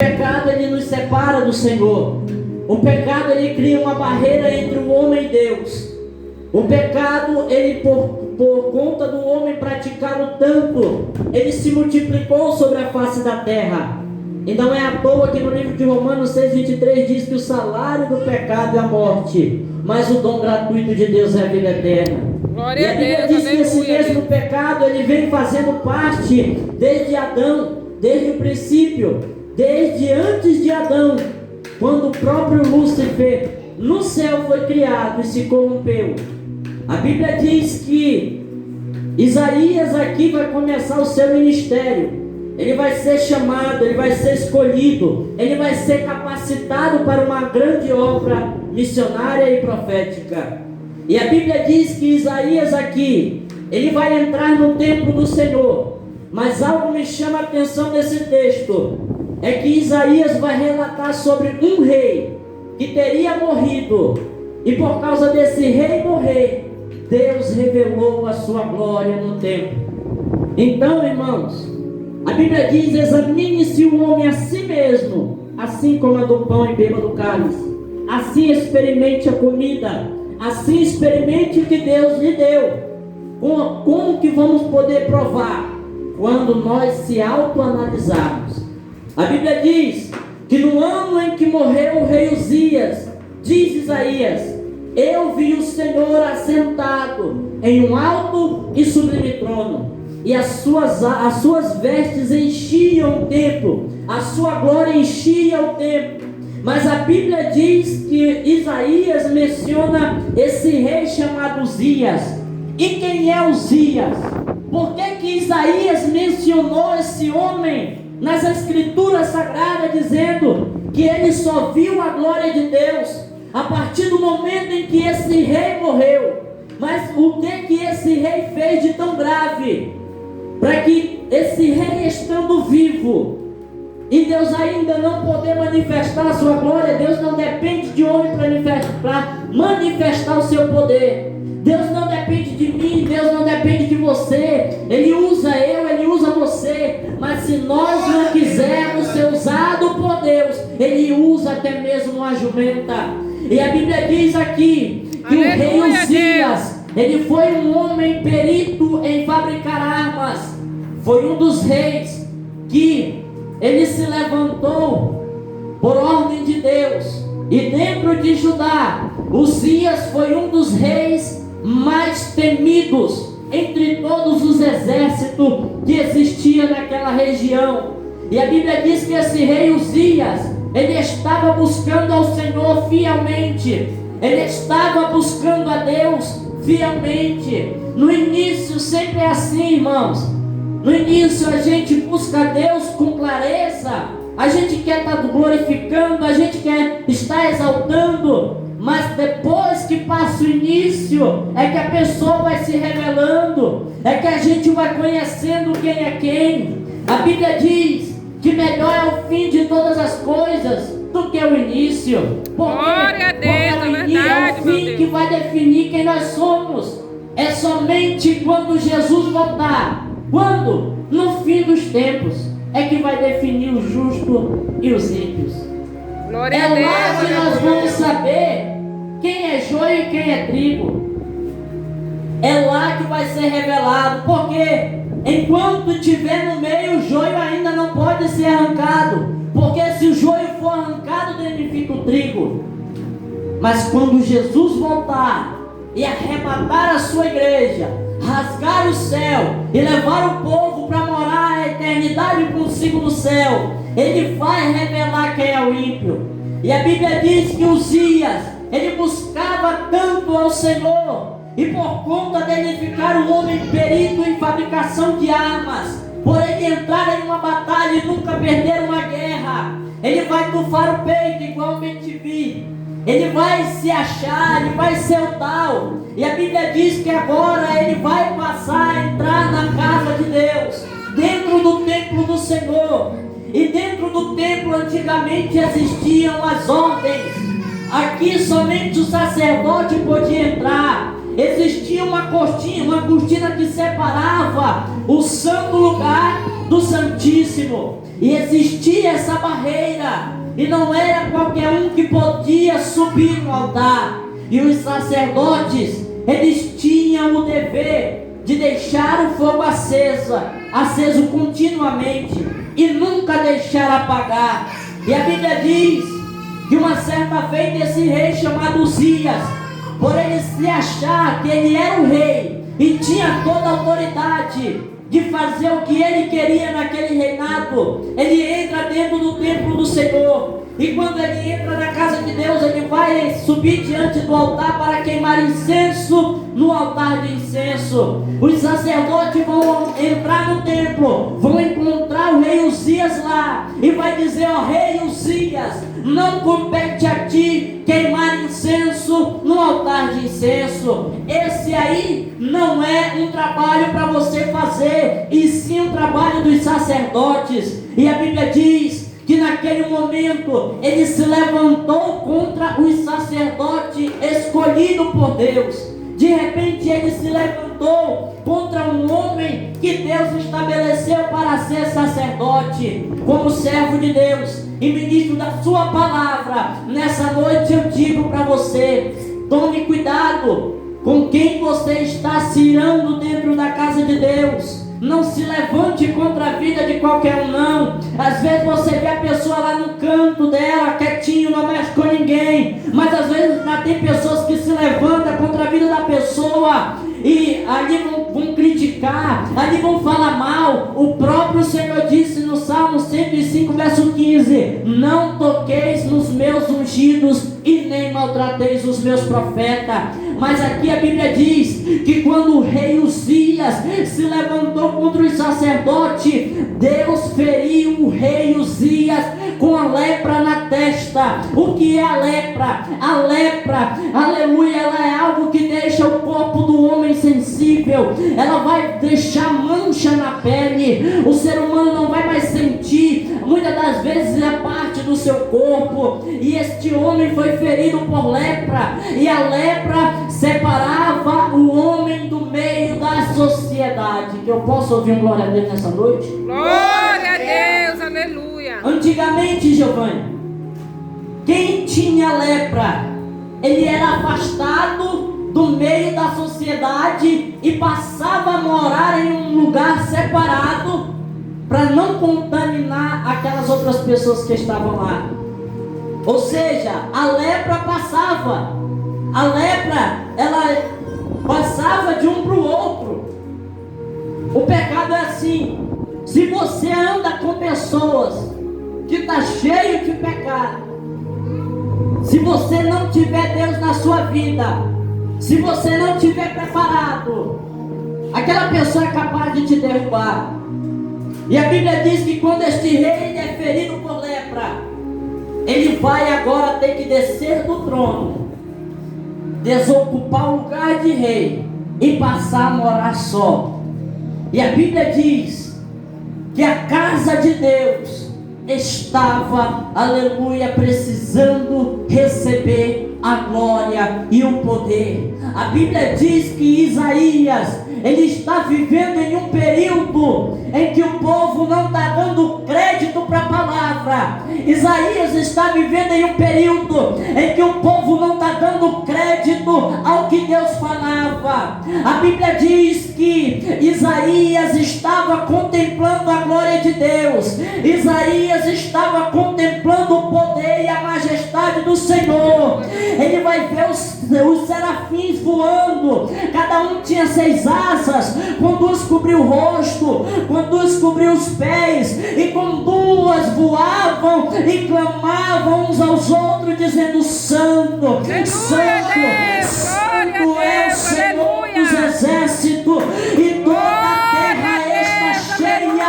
O pecado, ele nos separa do Senhor. O pecado, ele cria uma barreira entre o homem e Deus. O pecado, ele por conta do homem praticá-lo tanto, ele se multiplicou sobre a face da terra. E não é à toa que no livro de Romanos 6,23 diz que o salário do pecado é a morte, mas o dom gratuito de Deus é a vida eterna. Glória E a Bíblia diz que esse mesmo pecado, ele vem fazendo parte desde Adão, desde o princípio, desde antes de Adão, quando o próprio Lúcifer no céu foi criado e se corrompeu. A Bíblia diz que Isaías aqui vai começar o seu ministério. Ele vai ser chamado, ele vai ser escolhido, ele vai ser capacitado para uma grande obra missionária e profética. E a Bíblia diz que Isaías aqui, ele vai entrar no templo do Senhor. Mas algo me chama a atenção nesse texto, é que Isaías vai relatar sobre um rei que teria morrido, e por causa desse rei morrer, Deus revelou a sua glória no templo. Então, irmãos, a Bíblia diz: examine-se o homem a si mesmo, assim como a do pão e beba do cálice. Assim experimente a comida, assim experimente o que Deus lhe deu. Como que vamos poder provar? Quando nós se autoanalisarmos. A Bíblia diz que no ano em que morreu o rei Uzias, diz Isaías: eu vi o Senhor assentado em um alto e sublime trono, e as suas vestes enchiam o templo, a sua glória enchia o templo. Mas a Bíblia diz que Isaías menciona esse rei chamado Uzias. E quem é Uzias? Por que Isaías mencionou esse homem nas Escrituras Sagradas, dizendo que ele só viu a glória de Deus a partir do momento em que esse rei morreu? Mas o que esse rei fez de tão grave, para que esse rei, estando vivo, e Deus ainda não poder manifestar a sua glória? Deus não depende de homem para manifestar o seu poder. Deus não depende de mim, Deus não depende de você. Ele usa eu, Ele usa você. Mas se nós não quisermos ser usados por Deus, Ele usa até mesmo uma jumenta. E a Bíblia diz aqui que o rei Uzias, ele foi um homem perito em fabricar armas. Foi um dos reis que ele se levantou por ordem de Deus. E dentro de Judá, Uzias foi um dos reis mais temidos entre todos os exércitos que existiam naquela região. E a Bíblia diz que esse rei Uzias, ele estava buscando ao Senhor fielmente. Ele estava buscando a Deus fielmente. No início sempre é assim, irmãos. No início a gente busca a Deus com clareza. A gente quer estar glorificando, a gente quer estar exaltando. Mas depois que passa o início, é que a pessoa vai se revelando, é que a gente vai conhecendo quem é quem. A Bíblia diz que melhor é o fim de todas as coisas do que o início. Glória a Deus, é o fim que vai definir quem nós somos. É somente quando Jesus voltar, quando? No fim dos tempos, é que vai definir o justo e os ímpios. Glória É a Deus, lá que nós vamos saber quem é joio e quem é trigo. É lá que vai ser revelado. Porque enquanto estiver no meio, o joio ainda não pode ser arrancado. Porque se o joio for arrancado, danifica o trigo. Mas quando Jesus voltar e arrebatar a sua igreja, rasgar o céu e levar o povo para morar a eternidade consigo no céu, Ele vai revelar quem é o ímpio. E a Bíblia diz que Uzias, ele buscava tanto ao Senhor, e por conta dele ficar um homem perito em fabricação de armas, por ele entrar em uma batalha e nunca perder uma guerra, ele vai tufar o peito igualmente vi. Ele vai se achar, ele vai ser o tal. E a Bíblia diz que agora ele vai passar a entrar na casa de Deus, dentro do templo do Senhor. E dentro do templo antigamente existiam as ordens. Aqui somente o sacerdote podia entrar. Existia uma cortina que separava o santo lugar do santíssimo. E existia essa barreira, e não era qualquer um que podia subir no altar. E os sacerdotes, eles tinham o dever de deixar o fogo aceso continuamente, e nunca deixar apagar. E a Bíblia diz que uma certa vez esse rei chamado Uzias, por ele se achar que ele era o rei e tinha toda a autoridade de fazer o que ele queria naquele reinado, ele entra dentro do templo do Senhor. E quando ele entra na casa de Deus, ele vai subir diante do altar para queimar incenso no altar de incenso. Os sacerdotes vão entrar no templo, vão encontrar o rei Uzias lá, e vai dizer: ó rei Uzias, não compete a ti queimar incenso no altar de incenso. Esse aí não é um trabalho para você fazer, e sim um trabalho dos sacerdotes. E a Bíblia diz que naquele momento ele se levantou contra os sacerdotes escolhidos por Deus. De repente ele se levantou contra um homem que Deus estabeleceu para ser sacerdote, como servo de Deus e ministro da sua palavra. Nessa noite eu digo para você: tome cuidado com quem você está se irando dentro da casa de Deus. Não se levante contra a vida de qualquer um, não. Às vezes você vê a pessoa lá no canto dela, quietinho, não mexe com ninguém. Mas às vezes tem pessoas que se levantam contra a vida da pessoa, e ali vão criticar, ali vão falar mal. O próprio Senhor disse no Salmo 105, verso 15: não toqueis nos meus ungidos e nem maltrateis os meus profetas. Mas aqui a Bíblia diz que quando o rei Uzias se levantou contra os sacerdotes, Deus feriu o rei Uzias com a lepra na testa. O que é a lepra? A lepra, aleluia, ela é algo que deixa o corpo do homem sensível. Ela vai deixar mancha na pele. O ser humano não vai mais sentir. Muitas das vezes é parte do seu corpo. E este homem foi ferido por lepra. E a lepra separava o homem do meio da sociedade. Que eu posso ouvir um glória a Deus nessa noite? Glória a Deus, aleluia. Antigamente, Giovanni, quem tinha lepra, ele era afastado do meio da sociedade e passava a morar em um lugar separado para não contaminar aquelas outras pessoas que estavam lá. Ou seja, a lepra passava. A lepra, ela passava de um para o outro. O pecado é assim: se você anda com pessoas que está cheio de pecado, se você não tiver Deus na sua vida, se você não tiver preparado, aquela pessoa é capaz de te derrubar. E a Bíblia diz que quando este rei é ferido por lepra, ele vai agora ter que descer do trono, desocupar o lugar de rei e passar a morar só. E a Bíblia diz que a casa de Deus estava, aleluia, precisando receber a glória e o poder. A Bíblia diz que Isaías, ele está vivendo em um período em que o povo não está dando crédito para a palavra. Isaías está vivendo em um período em que o povo não está dando crédito ao que Deus falava. A Bíblia diz que Isaías estava contemplando a glória de Deus. Isaías estava contemplando o poder e a majestade do Senhor. Ele vai ver os serafins voando. Cada um tinha 6 asas. Com 2 cobriu o rosto, com 2 cobriu os pés, e com 2 voavam e clamavam uns aos outros, dizendo: Santo, Santo, Santo é o Senhor dos exércitos, e toda a terra está cheia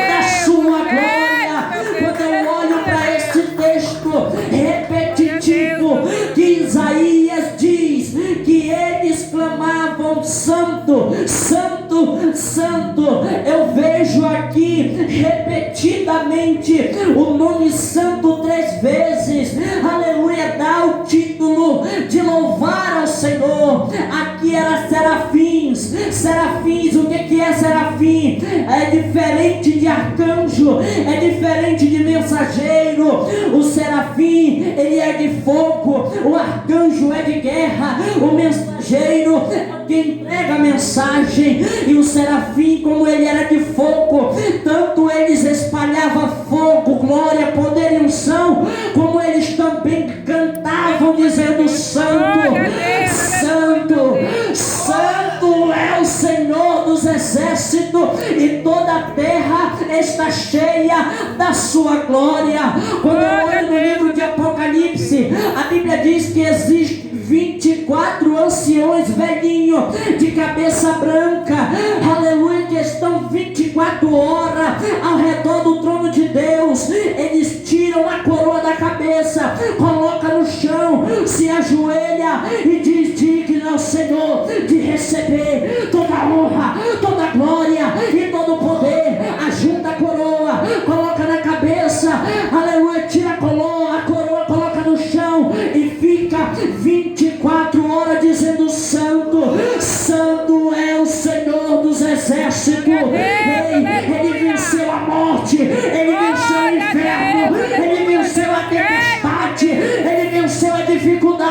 da sua glória. Quando eu olho para este texto repetitivo que Isaías diz que eles clamavam: Santo, Santo, Santo, eu vejo aqui repetidamente o nome Santo 3 vezes. Aleluia, dá o título de louvar ao Senhor. Aqui era serafins. Serafins diferente de arcanjo, é diferente de mensageiro. O serafim, ele é de fogo, o arcanjo é de guerra, o mensageiro é quem entrega a mensagem. E o serafim, como ele era de fogo, tanto eles espalhavam fogo, glória, poder e unção, como eles também cantavam dizendo: Santo, Santo, Santo é o Senhor dos exércitos, e toda a terra está cheia da sua glória. Quando eu olho no livro de Apocalipse, a Bíblia diz que existe 24 anciões velhinhos de cabeça branca, aleluia, que estão 24 horas ao redor do trono de Deus. Eles tiram a coroa da cabeça, colocam no chão, se ajoelha e diz: digno é o Senhor de receber toda a honra, toda a glória e todo o poder. Ajunta a coroa, coloca na cabeça, aleluia, tira a coroa, coloca no chão e fica 24 horas dizendo: Santo, Santo é o Senhor dos exércitos. Ele venceu a morte, ele venceu o inferno, ele venceu a tempestade, ele venceu a dificuldade.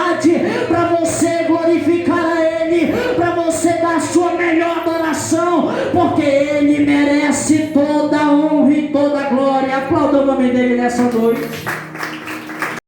Para você glorificar a Ele, para você dar a sua melhor adoração, porque Ele merece toda a honra e toda a glória. Aplauda o nome dele nessa noite.